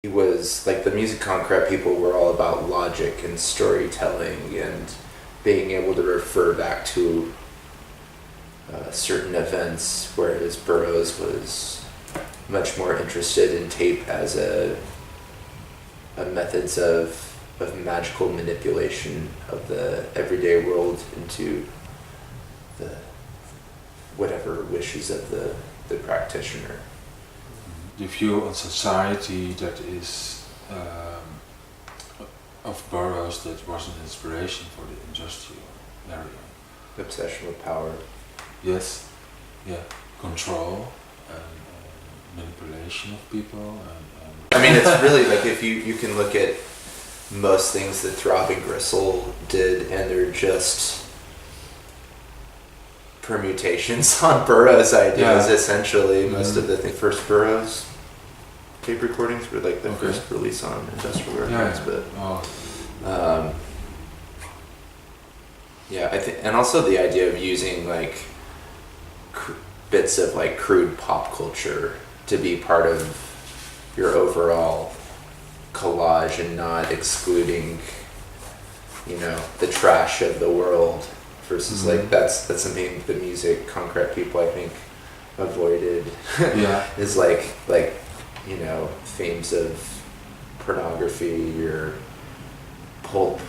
was like the music concrete people were all about logic and storytelling and being able to refer back to certain events, whereas Burroughs was much more interested in tape as a methods of magical manipulation of the everyday world into the whatever wishes of the practitioner. The view on society that is of Burroughs that was an inspiration for the industrial area. Obsession with power. Yes, yeah, control and manipulation of people. I mean, it's really like if you can look at most things that Throbbing Gristle did, and they're just permutations on Burroughs ideas, essentially. Most of the first Burroughs tape recordings were like the first release on Industrial Records, but I think, and also the idea of using like bits of like crude pop culture to be part of your overall collage and not excluding, you know, the trash of the world versus like that's something the music concrete people I think avoided. Is like you know, themes of pornography or pulp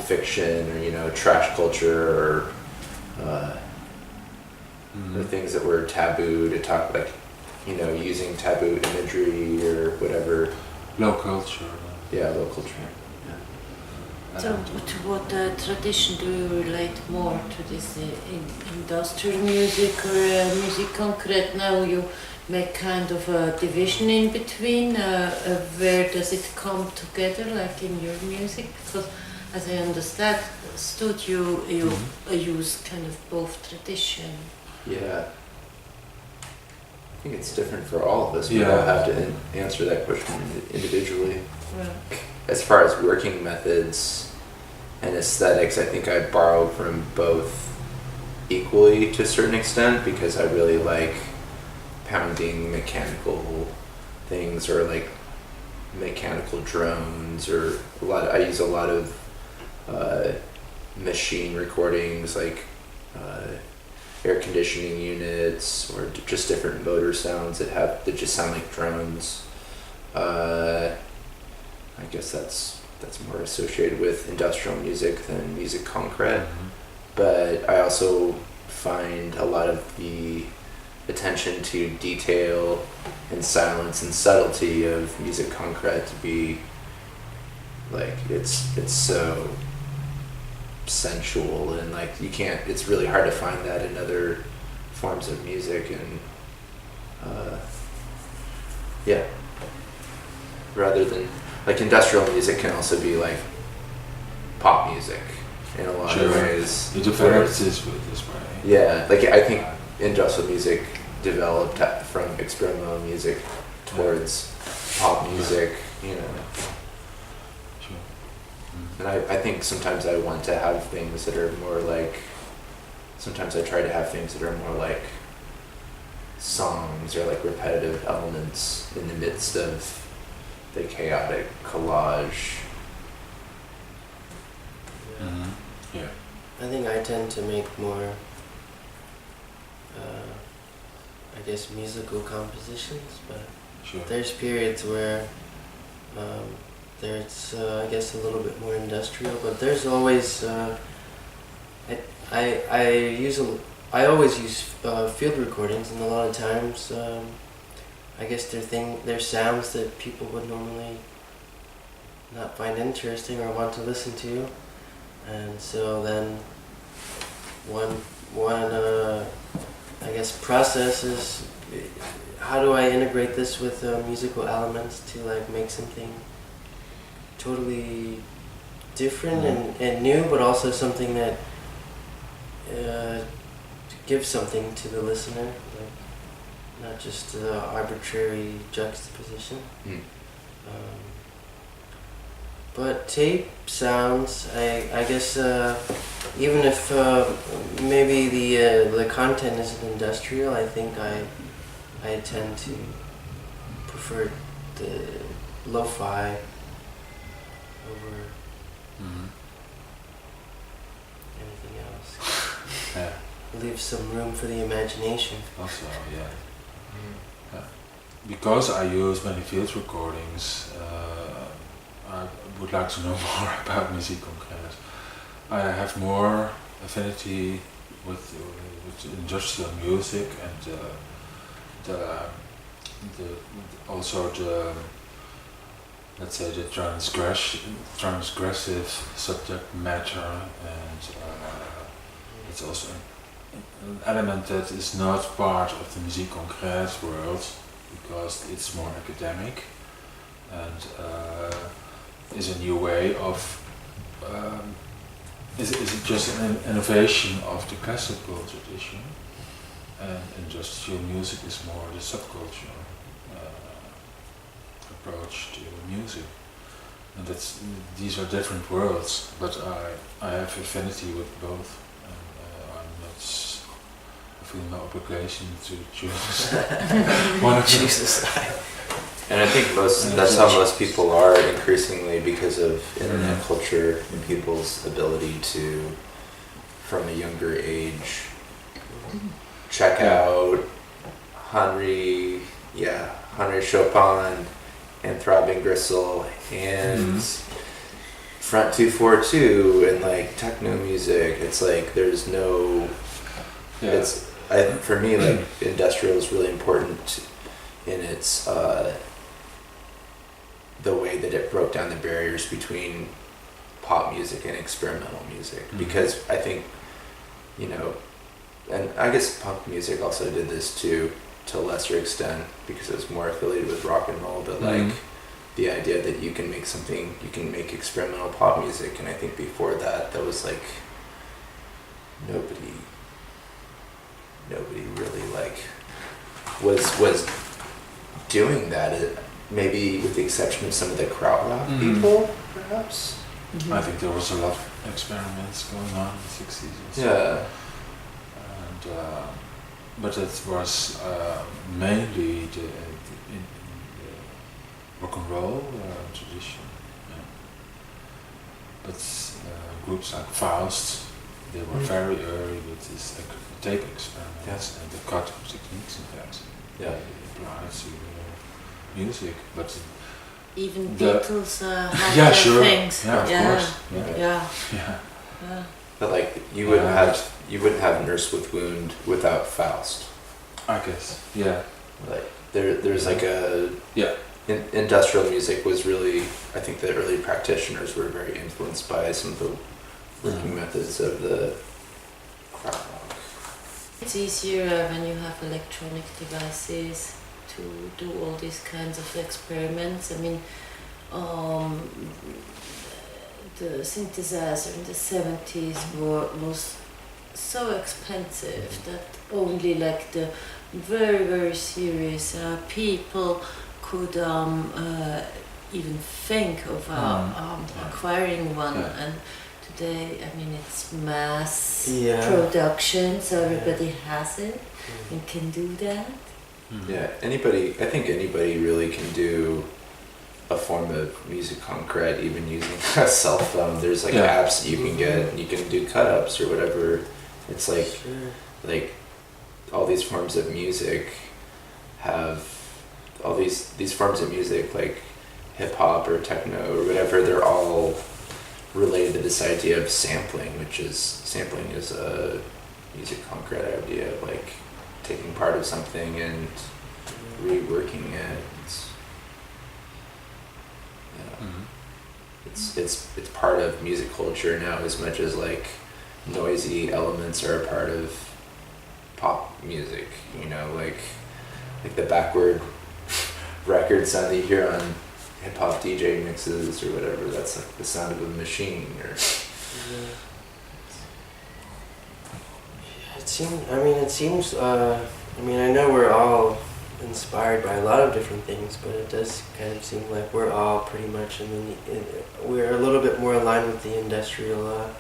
fiction or, you know, trash culture or things that were taboo to talk, like, you know, using taboo imagery or whatever. Low culture. Yeah, low culture. Yeah. So, to what tradition do you relate more to this industrial music or music concrete? Now you make kind of a division in between. Where does it come together, like in your music? Because as I understood, you use kind of both tradition. Yeah. I think it's different for all of us. We all have to answer that question individually. Right. As far as working methods and aesthetics, I think I borrow from both equally to a certain extent, because I really like pounding mechanical things or like mechanical drones, or I use a lot of machine recordings, like air conditioning units or just different motor sounds that just sound like drones. I guess that's more associated with industrial music than music concrete. But I also find a lot of the attention to detail and silence and subtlety of music concrete to be like it's so sensual, and like it's really hard to find that in other forms of music, and rather than like industrial music can also be like pop music in a lot of ways. It develops this way. Yeah, like I think industrial music developed from experimental music towards pop music, you know. And I think sometimes I want to have things that are more like, sometimes I try to have things that are more like songs or like repetitive elements in the midst of the chaotic collage. Yeah. I think I tend to make more, I guess, musical compositions, but there's periods where there's, I guess, a little bit more industrial, but there's always, I always use field recordings, and a lot of times, I guess they're sounds that people would normally not find interesting or want to listen to, and so then one I guess process is how do I integrate this with musical elements to like make something totally different and new, but also something that gives something to the listener, like not just arbitrary juxtaposition. But tape sounds, I guess, even if maybe the content isn't industrial, I think I tend to prefer the lo-fi over Mhm. anything else. Yeah. Leaves some room for the imagination. Also, yeah. Because I use many field recordings, I would like to know more about musique concrète. I have more affinity with industrial music and also the, let's say, the transgressive subject matter, and it's also an element that is not part of the musique concrète world, because it's more academic and is a new way of is just an innovation of the classical tradition, and industrial music is more the subculture approach to music, and these are different worlds, but I have affinity with both, and I feel no obligation to choose one of them. Jesus. And I think that's how most people are increasingly, because of internet culture and people's ability to, from a younger age, check out Henry Chopin and Throbbing Gristle and Front 242 and like techno music. It's like there's no. Yeah. For me, like industrial is really important in its the way that it broke down the barriers between pop music and experimental music, because I think, and I guess punk music also did this too, to a lesser extent, because it was more affiliated with rock and roll, but like the idea that you can make experimental pop music, and I think before that was like nobody really like was doing that. Maybe with the exception of some of the krautrock people, perhaps. I think there was a lot of experiments going on in the 60s. Yeah. And, but it was mainly the rock and roll tradition. Yeah. But groups like Faust, they were very early with this tape experiments and the cut techniques, in fact. Yeah. They applied to music, but even Beatles had yeah, their sure. things. Yeah, of course. Yeah. But like you wouldn't have Nurse with Wound without Faust. I guess. Yeah. Like there's like a industrial music was really, I think the early practitioners were very influenced by some of the working methods of the krautrock. It's easier when you have electronic devices to do all these kinds of experiments. I mean, the synthesizer in the 70s was so expensive that only like the very, very serious people could even think of acquiring one. And today, I mean, it's mass production, so everybody has it and can do that. Yeah, I think anybody really can do a form of musique concrète, even using a cell phone. There's like apps that you can get, and you can do cut-ups or whatever. It's like, like all these forms of music have all these forms of music, like hip hop or techno or whatever. They're all related to this idea of sampling, sampling is a musique concrète idea of like taking part of something and reworking it. It's part of music culture now, as much as like noisy elements are a part of pop music. Like the backward record sound that you hear on hip hop DJ mixes or whatever. That's like the sound of a machine. It seems. I know we're all inspired by a lot of different things, but it does kind of seem like we're all pretty much we're a little bit more aligned with the industrial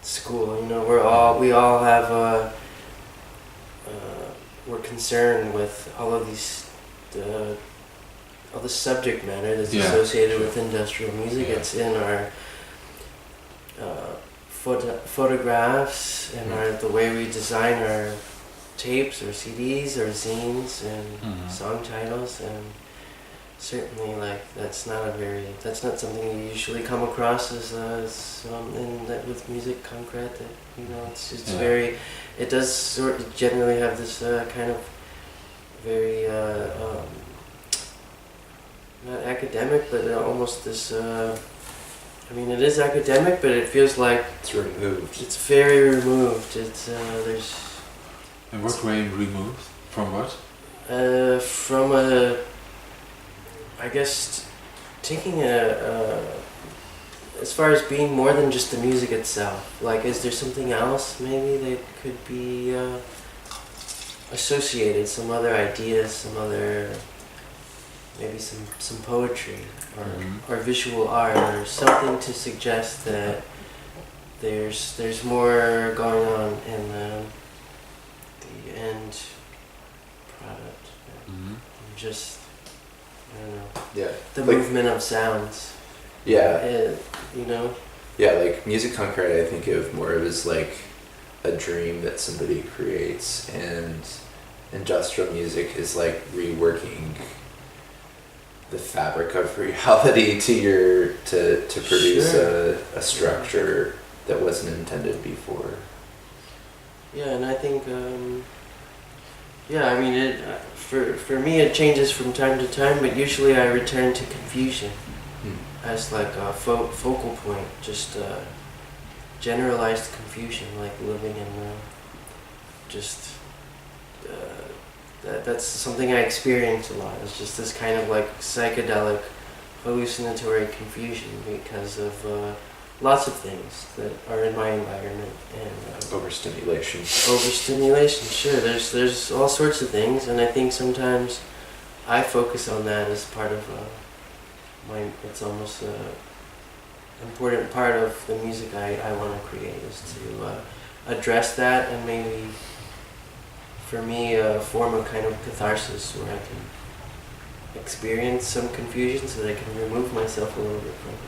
school. We all have we're concerned with all of these all the subject matter that's Yeah. associated with industrial music. Yeah. It's in our photographs and the way we design our tapes or CDs or zines and song titles, and certainly that's not something you usually come across as with music concrete. That it's very, it does generally have this kind of very not academic, but almost this. It is academic, but it feels like It's removed. it's very removed. It's there's. In what way removed? From what? From I guess taking as far as being more than just the music itself. Like, is there something else maybe that could be associated? Some other ideas, some other maybe some poetry or visual art or something to suggest that there's more going on in the end product than just, I don't know, Yeah. the Like- movement of sounds. Yeah. Yeah, like music concrete, I think of more of as like a dream that somebody creates, and industrial music is like reworking the fabric of reality to produce a structure that wasn't intended before. Yeah, and I think for me it changes from time to time, but usually I return to confusion as like a focal point, just generalized confusion, like living in that's something I experience a lot. It's just this kind of like psychedelic, hallucinatory confusion because of lots of things that are in my environment and Overstimulation. overstimulation. Sure, there's all sorts of things, and I think sometimes I focus on that as part of it's almost an important part of the music I want to create, is to address that and maybe, for me, form a kind of catharsis where I can experience some confusion so that I can remove myself a little bit from it.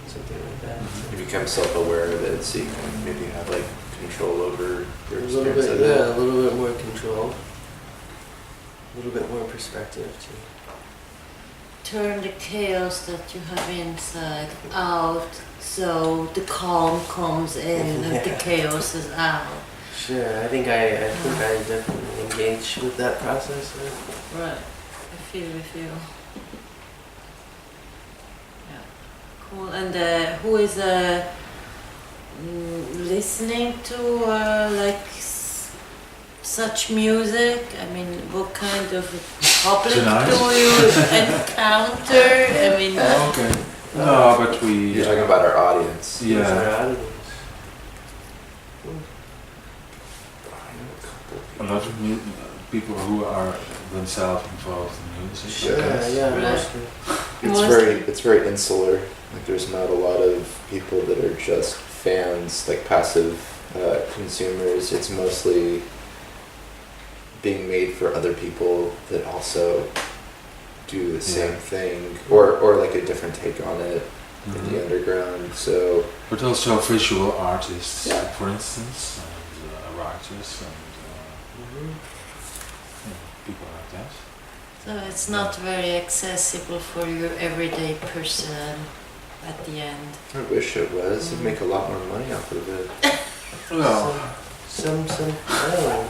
Something like that. You become self-aware of it, so you can maybe have like control over your A little experience bit, of it. a little bit more control, a little bit more perspective too. Turn the chaos that you have inside out, so the calm comes in and the chaos is out. Sure, I think I definitely engage with that process. Right. I feel with you. Yeah. Cool. And who is listening to such music? I mean, what kind of public Tonight? do you encounter? I mean, Okay. No, but we. You're talking about our audience. Who's Yeah. our audience? A lot of people who are themselves involved in music. Sure. Yeah, Right. mostly. It's very insular. Like there's not a lot of people that are just fans, like passive consumers. It's mostly being made for other people that also do the same thing, or like a different take on it in the underground. So, But also visual artists, Yeah. for instance, and writers, and people like that. so it's not very accessible for your everyday person at the end. I wish it was. You'd make a lot more money off of it. Well, Some I don't know.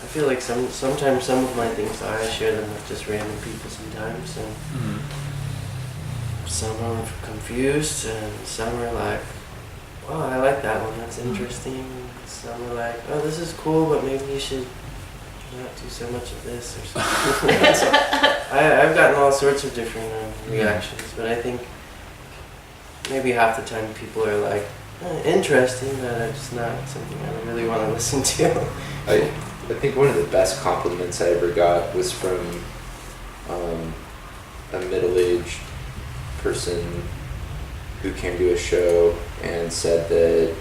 I feel like sometimes some of my things I share them with just random people sometimes, and some are confused, and some are like, "Wow, I like that one. That's interesting." Some are like, "Oh, this is cool, but maybe you should not do so much of this or something." So I've gotten all sorts of different reactions, but I think maybe half the time people are like, interesting, but it's not something I really want to listen to. I think one of the best compliments I ever got was from a middle-aged person who came to a show and said that